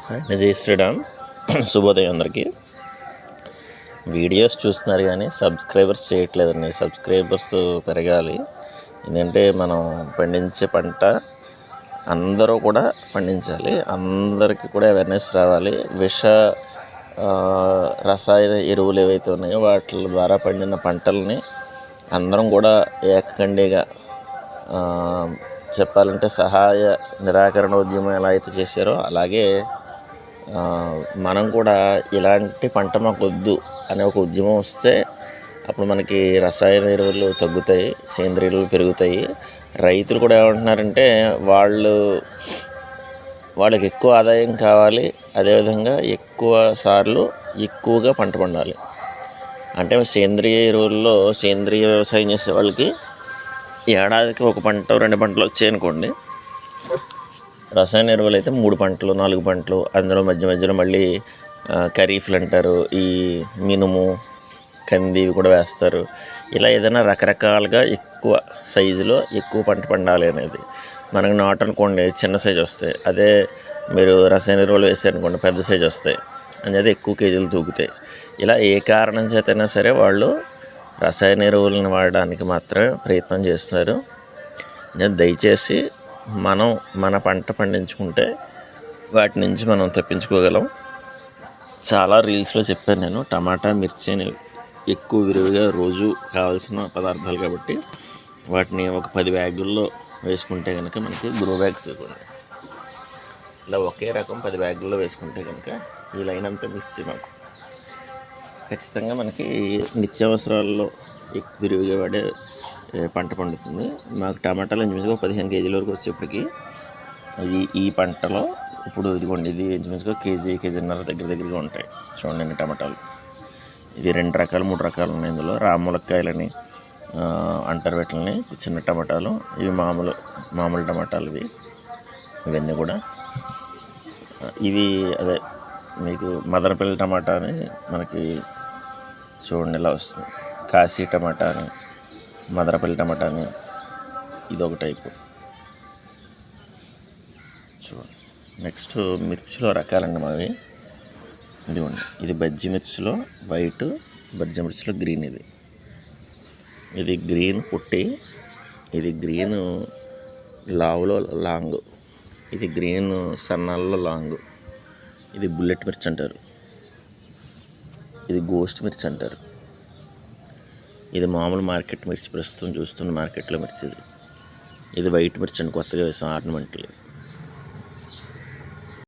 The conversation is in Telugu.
జై శ్రీరామ్. శుభోదయం అందరికీ. వీడియోస్ చూస్తున్నారు కానీ సబ్స్క్రైబర్స్ చేయట్లేదండి. సబ్స్క్రైబర్స్ పెరగాలి. ఎందుకంటే మనం పండించే పంట అందరూ కూడా పండించాలి, అందరికీ కూడా అవేర్నెస్ రావాలి. రసాయన ఎరువులు ఏవైతే ఉన్నాయో వాటి ద్వారా పండిన పంటల్ని అందరం కూడా ఏకకండిగా చెప్పాలంటే సహాయ నిరాకరణ ఉద్యమం ఎలా అయితే చేశారో అలాగే మనం కూడా ఇలాంటి పంట మాకు వద్దు అనే ఒక ఉద్యమం వస్తే అప్పుడు మనకి రసాయన ఎరువులు తగ్గుతాయి, సేంద్రియ ఎరువులు పెరుగుతాయి. రైతులు కూడా ఏమంటున్నారంటే వాళ్ళకి ఎక్కువ ఆదాయం కావాలి, అదేవిధంగా ఎక్కువ సార్లు ఎక్కువగా పంట పండాలి. అంటే సేంద్రియ ఎరువుల్లో సేంద్రియ వ్యవసాయం చేసే వాళ్ళకి ఏడాదికి ఒక పంట 2 పంటలు వచ్చాయనుకోండి. రసాయన ఎరువులు అయితే 3 పంటలు 4 పంటలు, అందులో మధ్యలో మళ్ళీ ఖరీఫ్లు అంటారు, ఈ మినుము కంది కూడా వేస్తారు. ఇలా ఏదైనా రకరకాలుగా ఎక్కువ సైజులో ఎక్కువ పంట పండాలి అనేది. మనకు నాటు అనుకోండి చిన్న సైజు వస్తాయి, అదే మీరు రసాయన ఎరువులు వేసారనుకోండి పెద్ద సైజు వస్తాయి, అనేది ఎక్కువ కేజీలు తూగుతాయి. ఇలా ఏ కారణం చేతైనా సరే వాళ్ళు రసాయన ఎరువులను వాడడానికి మాత్రమే ప్రయత్నం చేస్తున్నారు. దయచేసి మనం మన పంట పండించుకుంటే వాటి నుంచి మనం తప్పించుకోగలం. చాలా రీల్స్లో చెప్పాను నేను. టమాటా మిర్చి అని ఎక్కువ విరివిగా రోజు కావాల్సిన పదార్థాలు కాబట్టి వాటిని ఒక 10 బ్యాగుల్లో వేసుకుంటే కనుక మనకి గ్రో బ్యాగ్స్ ఇలా ఒకే రకం 10 బ్యాగుల్లో వేసుకుంటే కనుక ఈ లైన్ అంతా మిర్చి మాకు ఖచ్చితంగా మనకి నిత్యావసరాల్లో విరివిగా వాడే పంట పండుతుంది. మాకు టమాటాలు ఇంచుమించుగా 15 కేజీల వరకు వచ్చేప్పటికి ఈ పంటలో ఇప్పుడు ఇదిగోండి, ఇది ఇంచుమించుగా కేజీన్నర దగ్గరగా ఉంటాయి. చూడండి టమాటాలు. ఇది 2 రకాలు 3 రకాలు ఉన్నాయి. ఇందులో రాములక్కాయలని అంటారు వీటిని, చిన్న టమాటాలు. ఇవి మామూలు టమాటాలు. ఇవన్నీ కూడా ఇవి అదే మీకు మదనపల్లి టమాటా అని మనకి చూడండి ఇలా వస్తుంది. కాశీ టమాటా అని, మదనపల్లి టమాటా అని, ఇదొక టైపు. చూడండి నెక్స్ట్ మిర్చిలో రకాలండి మావి. ఇదిగోండి, ఇది బజ్జి మిర్చిలో వైట్, బజ్జి మిర్చిలో గ్రీన్. ఇది గ్రీన్ పుట్టి, ఇది గ్రీన్ లావులో లాంగ్, ఇది గ్రీన్ సన్నాల్లో లాంగ్. ఇది బుల్లెట్ మిర్చి అంటారు, ఇది గోస్ట్ మిర్చి అంటారు. ఇది మామూలు మార్కెట్ మిర్చి, ప్రస్తుతం చూస్తున్న మార్కెట్లో మిర్చి. ఇది వైట్ మిర్చి అండి, కొత్తగా వేసాం ఆర్నమెంట్లు.